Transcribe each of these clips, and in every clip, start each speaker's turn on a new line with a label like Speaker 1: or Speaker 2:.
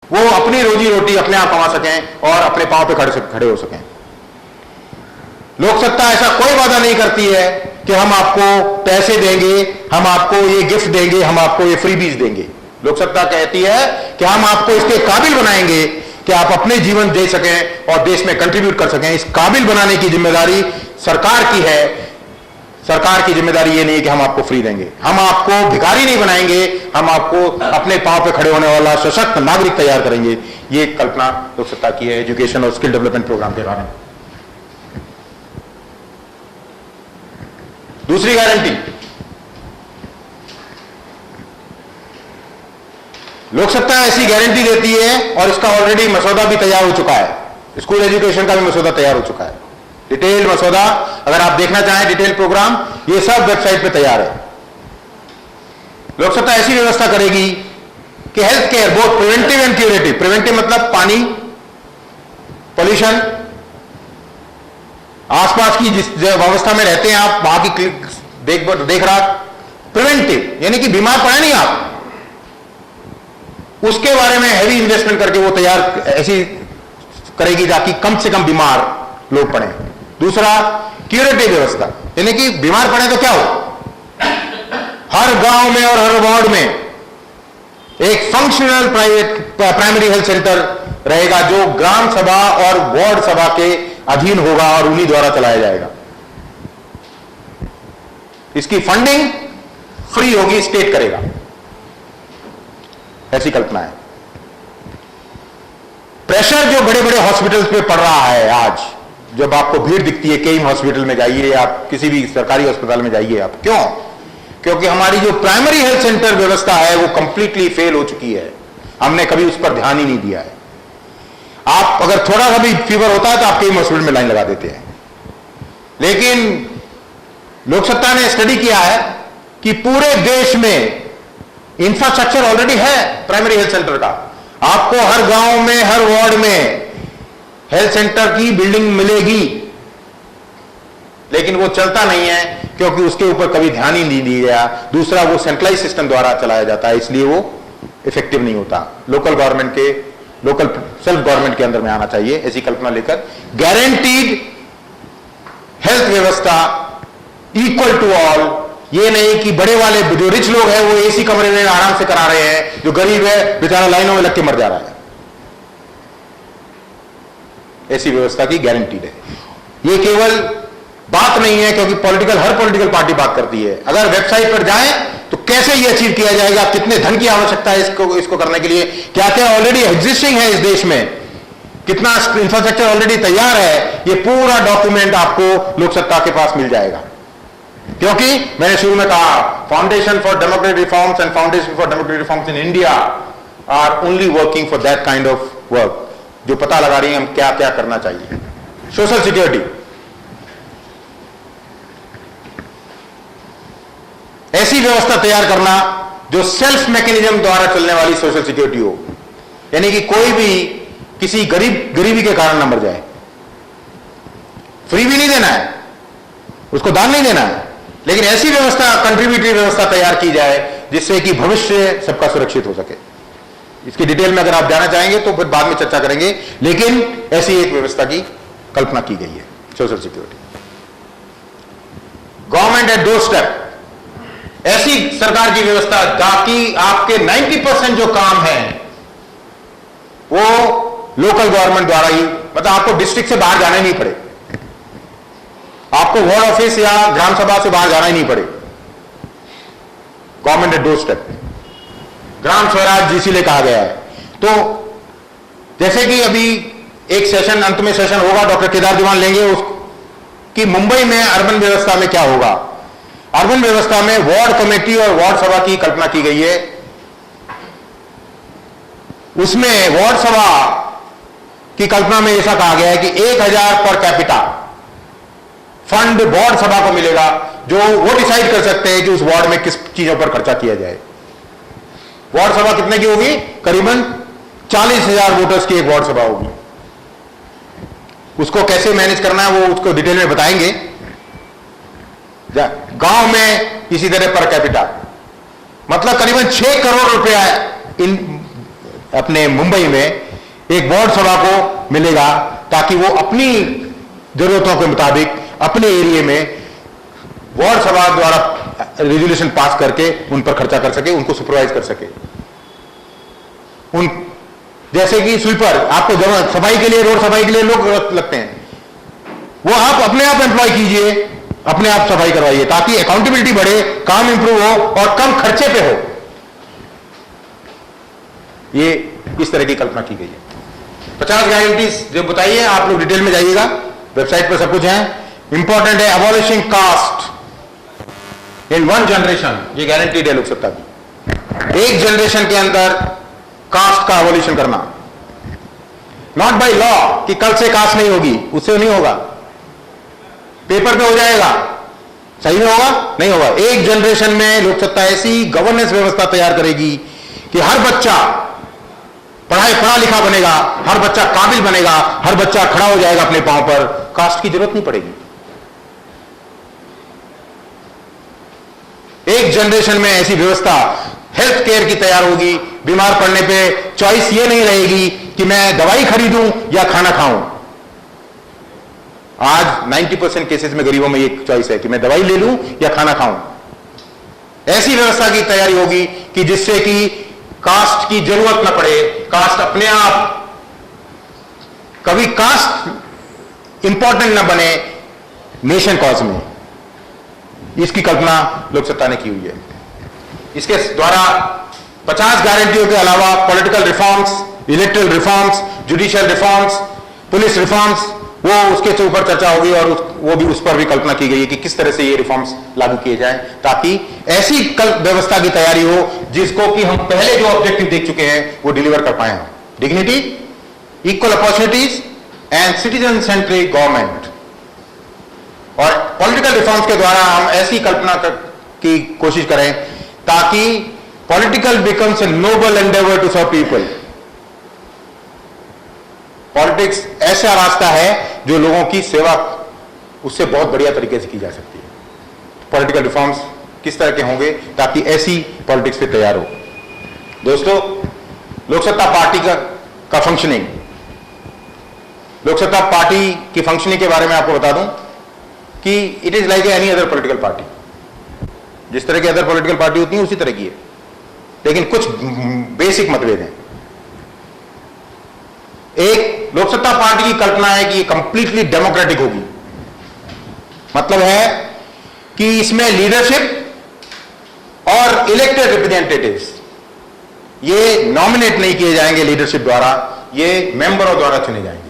Speaker 1: वो अपनी रोजी रोटी अपने आप कमा सकें और अपने पांव पे खड़े हो सकें। लोक सत्ता ऐसा कोई वादा नहीं करती है कि हम आपको पैसे देंगे, हम आपको ये गिफ्ट देंगे, हम आपको ये फ्रीबीज देंगे। लोक सत्ता कहती है कि हम आपको इसके काबिल बनाएंगे कि आप अपने जीवन दे सकें और देश में कंट्रीब्यूट कर सकें। इस काबिल बनाने की जिम्मेदारी सरकार की है। सरकार की जिम्मेदारी ये नहीं है कि हम आपको फ्री देंगे, हम आपको भिखारी नहीं बनाएंगे, हम आपको अपने पांव पे खड़े होने वाला सशक्त नागरिक तैयार करेंगे। ये कल्पना लोक सत्ता की है एजुकेशन और स्किल डेवलपमेंट प्रोग्राम के बारे में। दूसरी गारंटी, लोक सत्ता ऐसी गारंटी देती है और इसका ऑलरेडी मसौदा भी तैयार हो चुका है, स्कूल एजुकेशन का भी मसौदा तैयार हो चुका है। डिटेल मसौदा अगर आप देखना चाहें, डिटेल प्रोग्राम, ये सब वेबसाइट पे तैयार है। लोक सत्ता ऐसी व्यवस्था करेगी कि health care, both preventive and curative, preventive मतलब पानी, पोल्यूशन, आसपास की जिस व्यवस्था में रहते हैं आप वहां की देख रहा, प्रिवेंटिव यानी कि बीमार पड़े नहीं आप, उसके बारे में हैवी इन्वेस्टमेंट करके वो तैयार ऐसी करेगी ताकि कम से कम बीमार लोग पड़े। दूसरा क्यूरेटिव व्यवस्था, यानी कि बीमार पड़े तो क्या हो, हर गांव में और हर वार्ड में एक फंक्शनल प्राइमरी हेल्थ सेंटर रहेगा जो ग्राम सभा और वार्ड सभा के अधीन होगा और उन्हीं द्वारा चलाया जाएगा। इसकी फंडिंग फ्री होगी, स्टेट करेगा, ऐसी कल्पना है। प्रेशर जो बड़े बड़े हॉस्पिटल्स पे पड़ रहा है आज, जब आपको भीड़ दिखती है, केईम हॉस्पिटल में जाइए, आप किसी भी सरकारी अस्पताल में जाइए आप, क्यों? क्योंकि हमारी जो प्राइमरी हेल्थ सेंटर व्यवस्था है वो कंप्लीटली फेल हो चुकी है। हमने कभी उस पर ध्यान ही नहीं दिया है। आप अगर थोड़ा सा भी फीवर होता है तो आप केईम हॉस्पिटल में लाइन लगा देते हैं। लेकिन लोक सत्ता ने स्टडी किया है कि पूरे देश में इंफ्रास्ट्रक्चर ऑलरेडी है प्राइमरी हेल्थ सेंटर का। आपको हर गांव में, हर वार्ड में हेल्थ सेंटर की बिल्डिंग मिलेगी, लेकिन वो चलता नहीं है क्योंकि उसके ऊपर कभी ध्यान ही नहीं दिया गया। दूसरा, वो सेंट्रलाइज सिस्टम द्वारा चलाया जाता है, इसलिए वो इफेक्टिव नहीं होता। लोकल गवर्नमेंट के, लोकल सेल्फ गवर्नमेंट के अंदर में आना चाहिए, ऐसी कल्पना लेकर गारंटीड हेल्थ व्यवस्था इक्वल टू ऑल। ये नहीं कि बड़े वाले जो रिच लोग हैं वो एसी कमरे में आराम से करा रहे हैं, जो गरीब है बेचारा लाइनों में लग के मर जा रहा है। ऐसी व्यवस्था की गारंटीड है। ये केवल बात नहीं है क्योंकि हर पॉलिटिकल पार्टी बात करती है। अगर वेबसाइट पर जाएं तो कैसे ये अचीव किया जाएगा, कितने धन की आवश्यकता है इसको करने के लिए, क्या क्या ऑलरेडी एग्जिस्टिंग है इस देश में, कितना इंफ्रास्ट्रक्चर ऑलरेडी तैयार है, ये पूरा डॉक्यूमेंट आपको लोक सत्ता के पास मिल जाएगा। क्योंकि मैंने शुरू में कहा, foundation for democratic reforms and foundation for democratic reforms in India are only working for that kind of work, जो पता लगा रही है हम क्या क्या करना चाहिए। सोशल सिक्योरिटी, ऐसी व्यवस्था तैयार करना जो सेल्फ मैकेनिज्म द्वारा चलने वाली सोशल सिक्योरिटी हो, यानी कि कोई भी किसी गरीबी के कारण न मर जाए। फ्री भी नहीं देना है, उसको दान नहीं देना है, लेकिन ऐसी व्यवस्था, कंट्रीब्यूटरी व्यवस्था तैयार की जाए जिससे कि भविष्य सबका सुरक्षित हो सके। इसकी डिटेल में अगर आप जाना चाहेंगे तो फिर बाद में चर्चा करेंगे, लेकिन ऐसी एक व्यवस्था की कल्पना की गई है, social security. Government at door step, ऐसी सरकार की व्यवस्था ताकि आपके 90% जो काम है वो लोकल गवर्नमेंट द्वारा ही, मतलब आपको डिस्ट्रिक्ट से बाहर जाना ही नहीं पड़े, आपको वार्ड ऑफिस या ग्राम सभा से बाहर जाना ही नहीं पड़े। Government at door step, Gram Swaraj जिसे कहा गया है। तो जैसे कि अभी एक सेशन, अंत में सेशन होगा, डॉक्टर केदार दीवान लेंगे उसकी मुंबई में अर्बन व्यवस्था में क्या होगा। अर्बन व्यवस्था में वार्ड कमेटी और वार्ड सभा की कल्पना की गई है। उसमें वार्ड सभा की कल्पना में ऐसा कहा गया है कि 1000 पर कैपिटा फंड वार्ड सभा को मिलेगा, जो वो डिसाइड कर सकते हैं कि उस वार्ड में किस चीजों पर खर्चा किया जाए। वार्ड सभा कितने की होगी? करीबन 40,000 वोटर्स की एक वार्ड सभा होगी। उसको कैसे मैनेज करना है वो उसको डिटेल में बताएंगे। गांव में इसी तरह पर कैपिटा, मतलब करीबन 6 करोड़ रुपया अपने मुंबई में एक वार्ड सभा को मिलेगा, ताकि वो अपनी जरूरतों के मुताबिक अपने एरिया में वार्ड सभा द्वारा रेजोल्यूशन पास करके उन पर खर्चा कर सके, उनको सुपरवाइज कर सके। उन जैसे कि स्वीपर, आपको जब सफाई के लिए, रोड सफाई के लिए लोग लगते हैं, वो आप अपने आप एम्प्लॉय कीजिए, अपने आप सफाई करवाइए, ताकि अकाउंटेबिलिटी बढ़े, काम इंप्रूव हो और कम खर्चे पे हो। ये इस तरह की कल्पना की गई है। 50 गारंटीज जो बताइए, आप लोग डिटेल में जाइएगा, वेबसाइट पर सब कुछ है। इंपॉर्टेंट है अबॉलिशिंग कास्ट इन 1 जनरेशन, ये गारंटीड है लोकसत्ता की। एक जनरेशन के अंदर कास्ट का अबॉलिशन करना, नॉट बाय लॉ कि कल से कास्ट नहीं होगी, उससे नहीं होगा, पेपर पे हो जाएगा, सही में होगा नहीं होगा। एक जनरेशन में लोकसत्ता ऐसी गवर्नेंस व्यवस्था तैयार करेगी कि हर बच्चा पढ़ा लिखा बनेगा, हर बच्चा काबिल बनेगा, हर बच्चा खड़ा हो जाएगा अपने पांव पर, कास्ट की जरूरत नहीं पड़ेगी। एक जनरेशन में ऐसी व्यवस्था हेल्थ केयर की तैयार होगी, बीमार पड़ने पे चॉइस ये नहीं रहेगी कि मैं दवाई खरीदूं या खाना खाऊं। आज 90% केसेस में गरीबों में एक चॉइस है कि मैं दवाई ले लूं या खाना खाऊं। ऐसी व्यवस्था की तैयारी होगी कि जिससे कि कास्ट की जरूरत न पड़े, कास्ट अपने आप, कभी कास्ट इंपॉर्टेंट न बने नेशन कॉज में। इसकी कल्पना लोकसत्ता ने की हुई है। इसके द्वारा 50 गारंटियों के अलावा political reforms, electoral reforms, judicial reforms, police reforms, वो उसके ऊपर चर्चा होगी और वो भी, उस पर भी कल्पना की गई है कि किस तरह से ये रिफॉर्म्स लागू किए जाएं, ताकि ऐसी व्यवस्था की तैयारी हो जिसको कि हम पहले जो ऑब्जेक्टिव देख चुके हैं वो डिलीवर कर पाए। Dignity, equal opportunities and citizen centric government. और पॉलिटिकल रिफॉर्म्स के द्वारा हम ऐसी कल्पना की कोशिश करें ताकि political becomes a noble endeavour to serve people. Politics ऐसा रास्ता है जो लोगों की सेवा उससे बहुत बढ़िया तरीके से की जा सकती है। पॉलिटिकल रिफॉर्म्स किस तरह के होंगे ताकि ऐसी पॉलिटिक्स पे तैयार हो। दोस्तों, लोकसत्ता पार्टी का फंक्शनिंग, लोकसत्ता पार्टी की फंक्शनिंग के बारे में आपको बता दूं कि it is like any other political party. जिस तरह की अदर पॉलिटिकल पार्टी होती है उसी तरह की है, लेकिन कुछ बेसिक मतभेद हैं। एक लोकसत्ता पार्टी की कल्पना है कि ये कंप्लीटली डेमोक्रेटिक होगी। मतलब है कि इसमें लीडरशिप और इलेक्टेड रिप्रेजेंटेटिव्स ये नॉमिनेट नहीं किए जाएंगे लीडरशिप द्वारा, ये मेंबरों द्वारा चुने जाएंगे।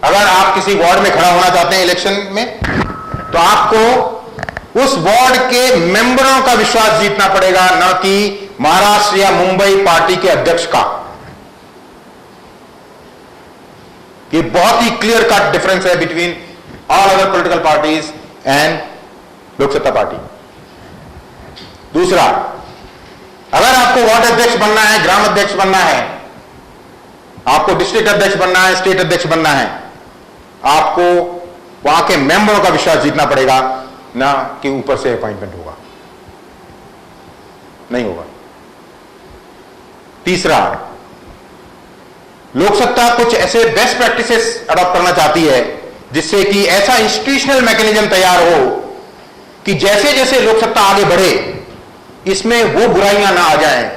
Speaker 1: अगर आप किसी वार्ड में खड़ा होना चाहते हैं इलेक्शन में, तो आपको उस वार्ड के मेंबरों का विश्वास जीतना पड़ेगा, न कि महाराष्ट्र या मुंबई पार्टी के अध्यक्ष का। ये बहुत ही क्लियर कट डिफरेंस है between all other political parties and Loksatta party. दूसरा, अगर आपको वार्ड अध्यक्ष बनना है, ग्राम अध्यक्ष बनना है, आपको डिस्ट्रिक्ट अध्यक्ष बनना है, स्टेट अध्यक्ष बनना है, आपको वहां के मेंबरों का विश्वास जीतना पड़ेगा, ना कि ऊपर से अपॉइंटमेंट होगा, नहीं होगा। तीसरा, लोकसत्ता कुछ ऐसे बेस्ट प्रैक्टिसेस अडॉप्ट करना चाहती है जिससे कि ऐसा इंस्टीट्यूशनल मैकेनिज्म तैयार हो कि जैसे जैसे लोकसत्ता आगे बढ़े इसमें वो बुराइयां ना आ जाएं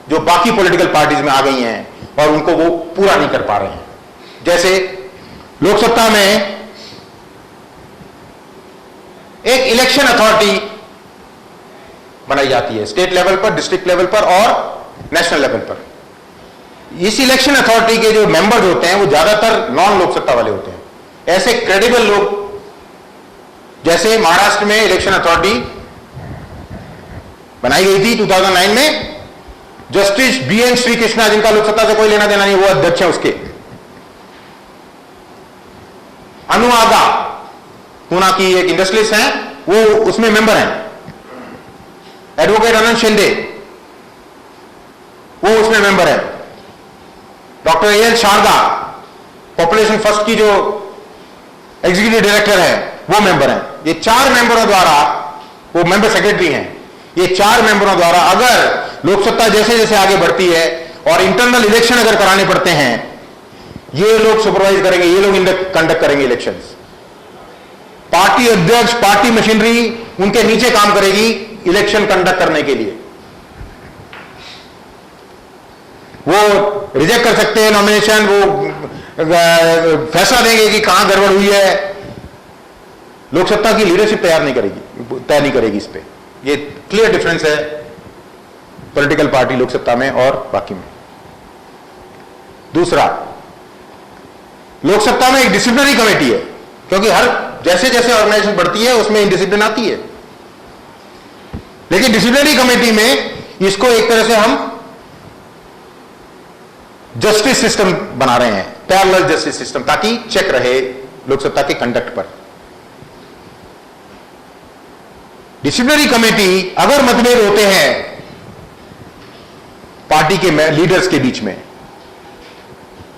Speaker 1: जो बाकी पॉलिटिकल पार्टीज में आ गई हैं और उनको वो पूरा नहीं कर पा रहे हैं। जैसे लोकसत्ता में एक इलेक्शन अथॉरिटी बनाई जाती है, स्टेट लेवल पर, डिस्ट्रिक्ट लेवल पर और नेशनल लेवल पर। इस इलेक्शन अथॉरिटी के जो मेंबर्स होते हैं वो ज्यादातर नॉन लोकसत्ता वाले होते हैं, ऐसे क्रेडिबल लोग। जैसे महाराष्ट्र में इलेक्शन अथॉरिटी बनाई गई थी 2009 में, जस्टिस BN श्री कृष्णा, जिनका लोकसत्ता से कोई लेना देना नहीं, वो अध्यक्ष है उसके। अनुआगा, पूना की एक इंडस्ट्रियलिस्ट हैं, वो उसमें मेंबर हैं। एडवोकेट अनंत शिंदे, वो उसमें मेंबर है। Doctor AL Sharda, population first की जो एग्जीक्यूटिव डायरेक्टर है, वो मेंबर हैं। ये 4 मेंबरों द्वारा, वो मेंबर सेक्रेटरी हैं, ये 4 मेंबरों द्वारा अगर लोकसत्ता जैसे जैसे आगे बढ़ती है और इंटरनल इलेक्शन अगर कराने पड़ते हैं, ये लोग सुपरवाइज करेंगे, ये लोग कंडक्ट करेंगे इलेक्शंस। पार्टी अध्यक्ष, पार्टी मशीनरी उनके नीचे काम करेगी इलेक्शन कंडक्ट करने के लिए। वो रिजेक्ट कर सकते हैं नॉमिनेशन, वो फैसला देंगे कि कहां गड़बड़ हुई है। लोकसत्ता की लीडरशिप तय नहीं करेगी इस पे। ये क्लियर डिफरेंस है पॉलिटिकल पार्टी लोकसत्ता में और बाकी में। दूसरा, लोकसत्ता में एक डिसिप्लिनरी कमेटी है, क्योंकि हर जैसे जैसे ऑर्गेनाइजेशन बढ़ती है उसमें इनडिसिप्लिन आती है। लेकिन डिसिप्लिनरी कमेटी में इसको एक तरह से हम जस्टिस सिस्टम बना रहे हैं, पैरेलल जस्टिस सिस्टम, ताकि चेक रहे लोकसत्ता के कंडक्ट पर। डिसिप्लिनरी कमेटी अगर मतभेद होते हैं पार्टी के लीडर्स के बीच में,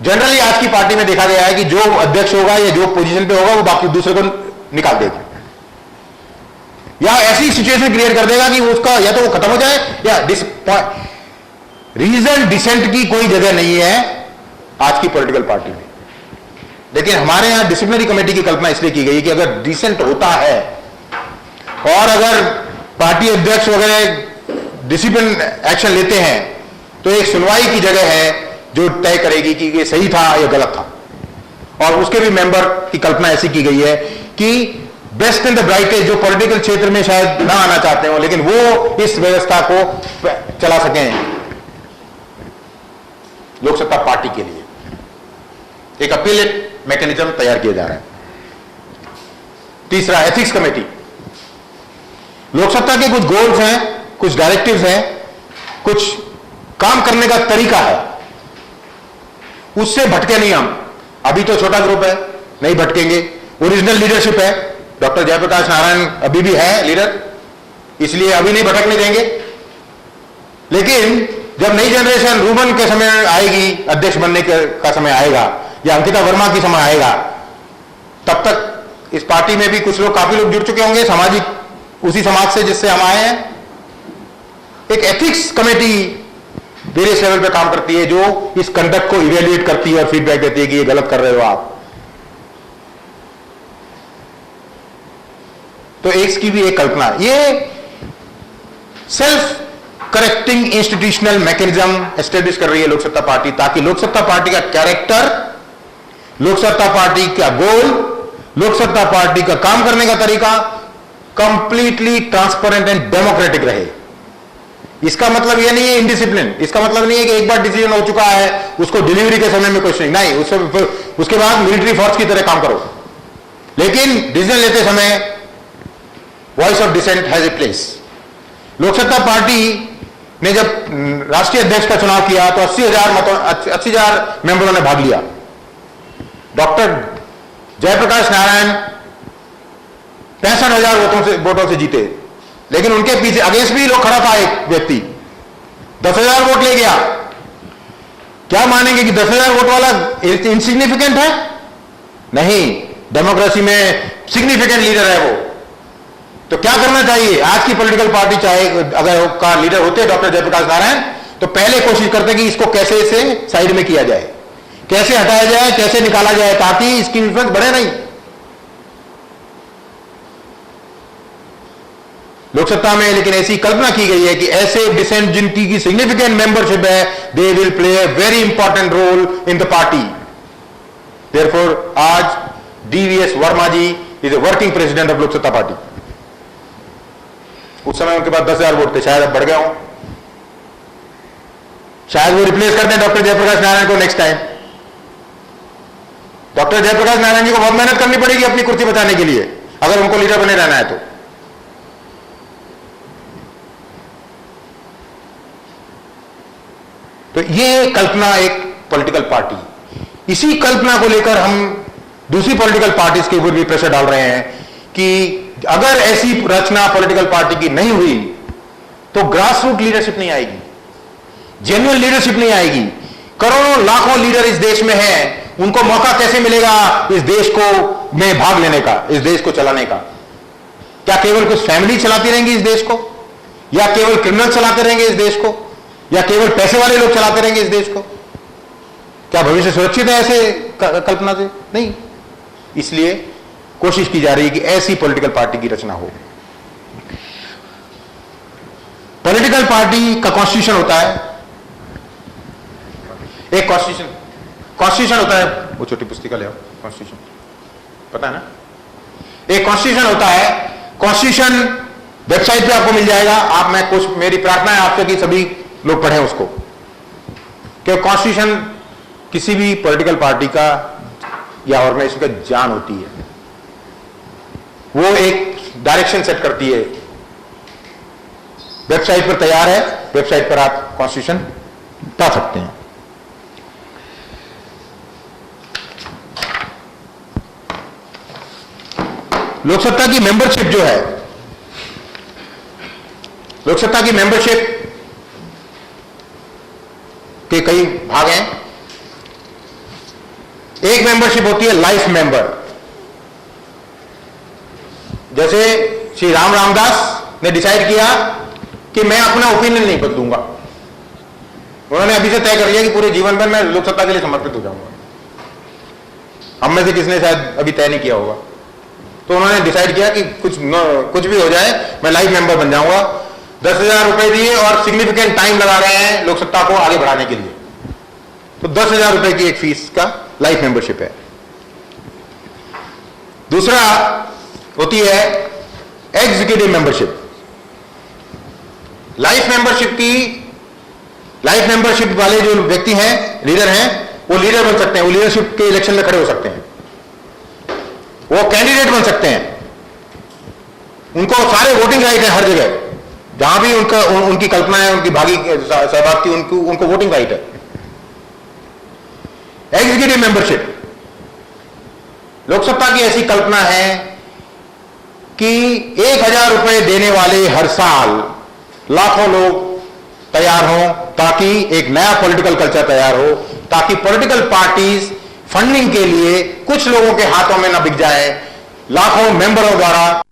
Speaker 1: जनरली आज की पार्टी में देखा गया है कि जो अध्यक्ष होगा या जो पोजीशन पे होगा वो बाकी दूसरे को निकाल देगा, या ऐसी सिचुएशन क्रिएट कर देगा कि उसका या तो वो खत्म हो जाए, या रीजन डिसेंट की कोई जगह नहीं है आज की पॉलिटिकल पार्टी में। लेकिन हमारे यहां डिसिप्लिनरी कमेटी की कल्पना इसलिए की गई कि अगर डिसेंट होता है और अगर पार्टी अध्यक्ष वगैरह डिसिप्लिन एक्शन लेते हैं तो एक सुनवाई की जगह है जो तय करेगी कि ये सही था या गलत था। और उसके भी मेंबर की कल्पना ऐसी की गई है कि बेस्ट एंड द ब्राइटेस्ट, जो पॉलिटिकल क्षेत्र में शायद ना आना चाहते हो लेकिन वो इस व्यवस्था को चला सकें, लोकसत्ता पार्टी के लिए एक अपीलेट मैकेनिज्म तैयार किया जा रहा है। तीसरा, एथिक्स कमेटी। लोकसत्ता के कुछ गोल्स हैं, कुछ डायरेक्टिव्स हैं, कुछ काम करने का तरीका है, उससे भटके नहीं हम। अभी तो छोटा ग्रुप है, नहीं भटकेंगे। ओरिजिनल लीडरशिप है, डॉक्टर जयप्रकाश नारायण अभी भी है लीडर, इसलिए अभी नहीं भटकने देंगे। लेकिन जब नई जनरेशन रूबन के समय आएगी, अध्यक्ष बनने का समय आएगा, या अंकिता वर्मा की समय आएगा, तब तक इस पार्टी में भी कुछ लोग, काफी लोग जुड़ चुके होंगे सामाजिक, उसी समाज से जिससे हम आए हैं। एक एथिक्स कमेटी वेरियस लेवल पे काम करती है, जो इस कंडक्ट को इवेल्युएट करती है और फीडबैक देती है कि ये गलत कर रहे हो आप। तो इसकी भी एक कल्पना, ये self correcting institutional mechanism establish कर रही है लोकसत्ता पार्टी, ताकि लोकसत्ता पार्टी का कैरेक्टर, लोकसत्ता पार्टी का गोल, लोकसत्ता पार्टी का काम करने का तरीका कंप्लीटली ट्रांसपेरेंट एंड डेमोक्रेटिक रहे। इसका मतलब यह नहीं है इनडिसिप्लिन, इसका मतलब नहीं है कि एक बार डिसीजन हो चुका है उसको डिलीवरी के समय में क्वेश्चनिंग नहीं, उसके बाद मिलिट्री फोर्स की तरह काम करो। लेकिन डिसीजन लेते समय voice of dissent has a place. Loksatta party ने जब राष्ट्रीय अध्यक्ष का चुनाव किया तो 80,000 मेंबरों ने भाग लिया। डॉक्टर जयप्रकाश नारायण 65,000 वोटों से जीते, लेकिन उनके पीछे अगेंस्ट भी लोग खड़ा था, एक व्यक्ति 10,000 वोट ले गया। क्या मानेंगे कि 10,000 वोट वाला इनसिग्निफिकेंट है? नहीं, डेमोक्रेसी में सिग्निफिकेंट लीडर है वो। तो क्या करना चाहिए आज की पॉलिटिकल पार्टी, चाहे अगर का लीडर होते डॉक्टर जयप्रकाश नारायण, तो पहले कोशिश करते कि इसको कैसे से साइड में किया जाए, कैसे हटाया जाए, कैसे निकाला जाए, ताकि इसकी इन्फ्लुएंस बढ़े नहीं। लोकसत्ता में लेकिन ऐसी कल्पना की गई है कि ऐसे डिसेंट जिनकी सिग्निफिकेंट मेंबरशिप है, they will play a very important role in the party. Therefore आज DVS Verma ji is a working president of Loksatta party. उस समय उनके पास 10,000 वोट थे, शायद अब बढ़ गया हो, शायद वो रिप्लेस कर दें डॉक्टर जयप्रकाश नारायण को next time. Doctor Jayaprakash Narayan ji को बहुत मेहनत करनी पड़ेगी अपनी कुर्सी बचाने के लिए, अगर उनको लीडर बने रहना है तो। तो ये कल्पना एक पॉलिटिकल पार्टी, इसी कल्पना को लेकर हम दूसरी पॉलिटिकल पार्टीज के ऊपर भी प्रेशर डाल रहे हैं कि अगर ऐसी रचना पॉलिटिकल पार्टी की नहीं हुई तो ग्रास रूट लीडरशिप नहीं आएगी, जेन्युइन लीडरशिप नहीं आएगी। करोड़ों लाखों लीडर इस देश में हैं, उनको मौका कैसे मिलेगा इस देश को में भाग लेने का, इस देश को चलाने का? क्या केवल कुछ फैमिली चलाती रहेंगी इस देश को, या केवल क्रिमिनल चलाते रहेंगे इस देश को? या केवल पैसे वाले लोग चलाते रहेंगे इस देश को? क्या भविष्य सुरक्षित है ऐसे कल्पना से? नहीं। इसलिए कोशिश की जा रही है कि ऐसी पॉलिटिकल पार्टी की रचना हो। पॉलिटिकल पार्टी का कॉन्स्टिट्यूशन होता है, एक कॉन्स्टिट्यूशन होता है। वो छोटी पुस्तिका ले आओ, कॉन्स्टिट्यूशन पता है ना? एक कॉन्स्टिट्यूशन होता है। कॉन्स्टिट्यूशन वेबसाइट पे आपको मिल जाएगा। मेरी प्रार्थना है आपसे कि सभी लोग पढ़ें उसको, कि कॉन्स्टिट्यूशन किसी भी पॉलिटिकल पार्टी का या ऑर्गेनाइजेशन का जान होती है। वो एक डायरेक्शन सेट करती है। वेबसाइट पर तैयार है, वेबसाइट पर आप कॉन्स्टिट्यूशन पा सकते हैं। लोकसत्ता की मेंबरशिप जो है, लोकसत्ता की मेंबरशिप के कई भाग हैं। एक मेंबरशिप होती है लाइफ मेंबर। जैसे श्री रामदास ने डिसाइड किया कि मैं अपना ओपिनियन नहीं बदलूंगा। उन्होंने अभी से तय कर लिया कि पूरे जीवन भर मैं लोकसत्ता के लिए समर्पित हो जाऊंगा। हम में से किसने शायद अभी तय नहीं किया होगा। तो उन्होंने डिसाइड किया कि कुछ भी हो जाए मैं लाइफ मेंबर बन जाऊंगा। 10,000 रुपए दिए और सिग्निफिकेंट टाइम लगा रहे हैं लोकसत्ता को आगे बढ़ाने के लिए। तो 10,000 रुपए की एक फीस का लाइफ मेंबरशिप है। दूसरा होती है एग्जीक्यूटिव मेंबरशिप। लाइफ मेंबरशिप वाले जो व्यक्ति हैं, लीडर हैं, वो लीडर बन सकते हैं। वो लीडरशिप के इलेक्शन में खड़े हो सकते हैं। वो कैंडिडेट बन सकते हैं। उनको सारे वोटिंग राइट है हर जगह। जहां भी उनकी कल्पना है, उनकी भागी सहभागिता, उनको वोटिंग राइट है। एग्जीक्यूटिव मेंबरशिप, लोकसत्ता की ऐसी कल्पना है कि 1,000 रुपए देने वाले हर साल लाखों लोग तैयार हों, ताकि एक नया पॉलिटिकल कल्चर तैयार हो, ताकि पॉलिटिकल पार्टीज फंडिंग के लिए कुछ लोगों के हाथों में ना बिक जाए। लाखों मेंबरों द्वारा